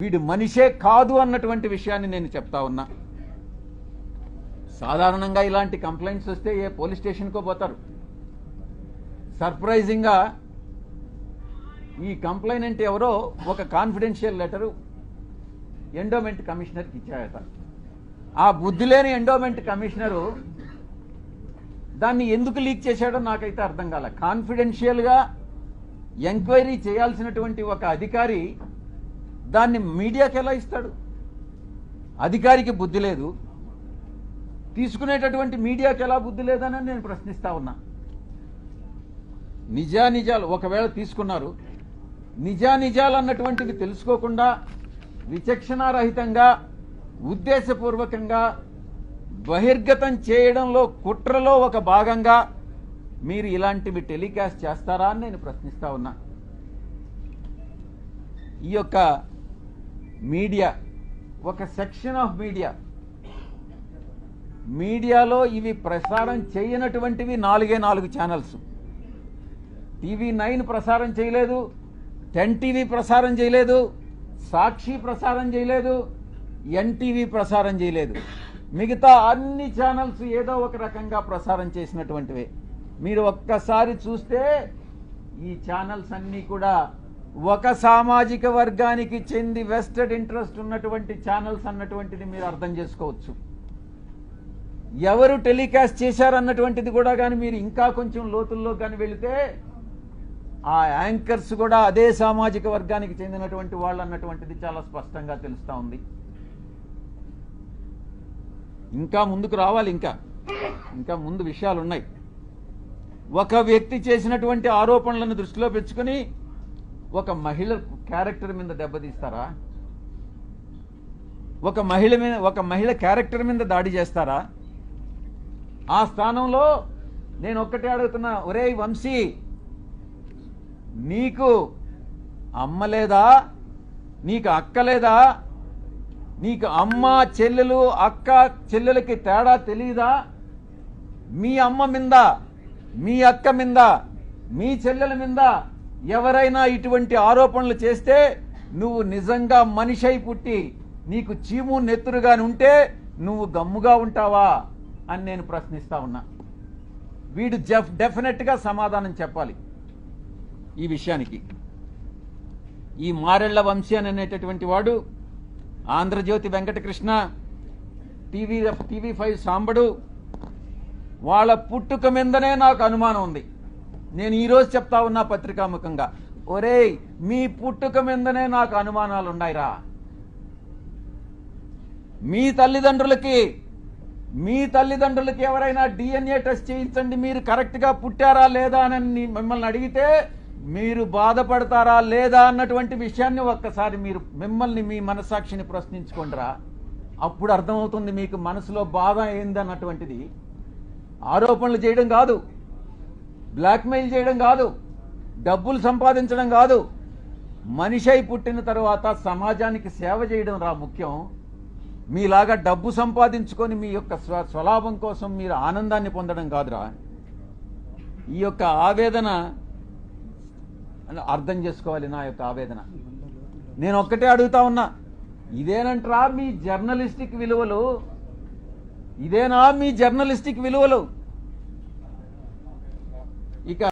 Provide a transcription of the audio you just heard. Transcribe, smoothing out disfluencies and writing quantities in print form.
వీడు మనిషే కాదు అన్నటువంటి విషయాన్ని నేను చెప్తా ఉన్నా. సాధారణంగా ఇలాంటి కంప్లైంట్స్ వస్తే ఏ పోలీస్ స్టేషన్కో పోతారు. సర్ప్రైజింగ్గా ఈ కంప్లైనెంట్ ఎవరో ఒక కాన్ఫిడెన్షియల్ లెటరు ఎండోమెంట్ కమిషనర్కి ఇచ్చాయట. ఆ బుద్ధి లేని ఎండోమెంట్ కమిషనరు దాన్ని ఎందుకు లీక్ చేశాడో నాకైతే అర్థం కాల. కాన్ఫిడెన్షియల్గా ఎంక్వైరీ చేయాల్సినటువంటి ఒక అధికారి దాన్ని మీడియాకి ఎలా ఇస్తాడు? అధికారికి బుద్ధి లేదు, తీసుకునేటటువంటి మీడియాకి ఎలా బుద్ధి లేదని నేను ప్రశ్నిస్తా ఉన్నా. నిజానిజాలు ఒకవేళ తీసుకున్నారు, నిజానిజాలు అన్నటువంటివి తెలుసుకోకుండా విచక్షణారహితంగా ఉద్దేశపూర్వకంగా బహిర్గతం చేయడంలో కుట్రలో ఒక భాగంగా మీరు ఇలాంటివి టెలికాస్ట్ చేస్తారా అని నేను ప్రశ్నిస్తా ఉన్నా. ఈ యొక్క మీడియా ఒక సెక్షన్ ఆఫ్ మీడియాలో ఇవి ప్రసారం చేయనటువంటివి 4 ఛానల్స్. TV9 ప్రసారం చేయలేదు, 10 TV ప్రసారం చేయలేదు, సాక్షి ప్రసారం చేయలేదు, NTV ప్రసారం చేయలేదు. మిగతా అన్ని ఛానల్స్ ఏదో ఒక రకంగా ప్రసారం చేసినటువంటివే. మీరు ఒక్కసారి చూస్తే ఈ ఛానల్స్ అన్నీ కూడా ఒక సామాజిక వర్గానికి చెంది వెస్టెడ్ ఇంట్రెస్ట్ ఉన్నటువంటి ఛానల్స్ అన్నటువంటిది మీరు అర్థం చేసుకోవచ్చు. ఎవరు టెలికాస్ట్ చేశారన్నటువంటిది కూడా కానీ మీరు ఇంకా కొంచెం లోతుల్లో కానీ వెళితే ఆ యాంకర్స్ కూడా అదే సామాజిక వర్గానికి చెందినటువంటి వాళ్ళు అన్నటువంటిది చాలా స్పష్టంగా తెలుస్తూ ఉంది. ఇంకా ముందుకు రావాలి, ఇంకా ముందు విషయాలు ఉన్నాయి. ఒక వ్యక్తి చేసినటువంటి ఆరోపణలను దృష్టిలో పెంచుకొని ఒక మహిళ క్యారెక్టర్ మీద దెబ్బతీస్తారా? ఒక మహిళ క్యారెక్టర్ మీద దాడి చేస్తారా? ఆ స్థానంలో నేను ఒక్కటే అడుగుతున్నా, ఒరేయ్ వంశీ, నీకు అమ్మ లేదా? నీకు అక్క లేదా? నీకు అమ్మ చెల్లెలు అక్క చెల్లెలకి తేడా తెలియదా? మీ అమ్మ మీద, మీ అక్క మీద, మీ చెల్లెల మీద ఎవరైనా ఇటువంటి ఆరోపణలు చేస్తే నువ్వు నిజంగా మనిషై పుట్టి నీకు చీము నెత్తురుగాని ఉంటే నువ్వు గమ్ముగా ఉంటావా అని నేను ప్రశ్నిస్తా ఉన్నా. వీడు డెఫినెట్గా సమాధానం చెప్పాలి ఈ విషయానికి. ఈ మారెళ్ల వంశీ అనేటటువంటి వాడు, ఆంధ్రజ్యోతి వెంకటకృష్ణ, TV5 సాంబడు, వాళ్ళ పుట్టుక మీదనే నాకు అనుమానం ఉంది. నేను ఈరోజు చెప్తా ఉన్నా పత్రికాముఖంగా, ఒరేయ్ మీ పుట్టుక మీదనే నాకు అనుమానాలు ఉన్నాయిరా. మీ తల్లిదండ్రులకి ఎవరైనా DNA టెస్ట్ చేయించండి, మీరు కరెక్ట్గా పుట్టారా లేదా అని మిమ్మల్ని అడిగితే మీరు బాధపడతారా లేదా అన్నటువంటి విషయాన్ని ఒక్కసారి మీరు మిమ్మల్ని మీ మనస్సాక్షిని ప్రశ్నించుకోండిరా. అప్పుడు అర్థమవుతుంది మీకు మనసులో బాధ ఏందన్నటువంటిది. ఆరోపణలు చేయడం కాదు, బ్లాక్మెయిల్ చేయడం కాదు, డబ్బులు సంపాదించడం కాదు, మనిషై పుట్టిన తర్వాత సమాజానికి సేవ చేయడం రా ముఖ్యం. మీలాగా డబ్బు సంపాదించుకొని మీ యొక్క స్వలాభం కోసం మీరు ఆనందాన్ని పొందడం కాదురా. ఈ యొక్క ఆవేదన అర్థం చేసుకోవాలి, నా యొక్క ఆవేదన. నేను ఒక్కటే అడుగుతా ఉన్నా, ఇదేనంటారా మీ జర్నలిస్టిక్ విలువలు? ఇదేనా మీ జర్నలిస్టిక్ విలువలు? ఇక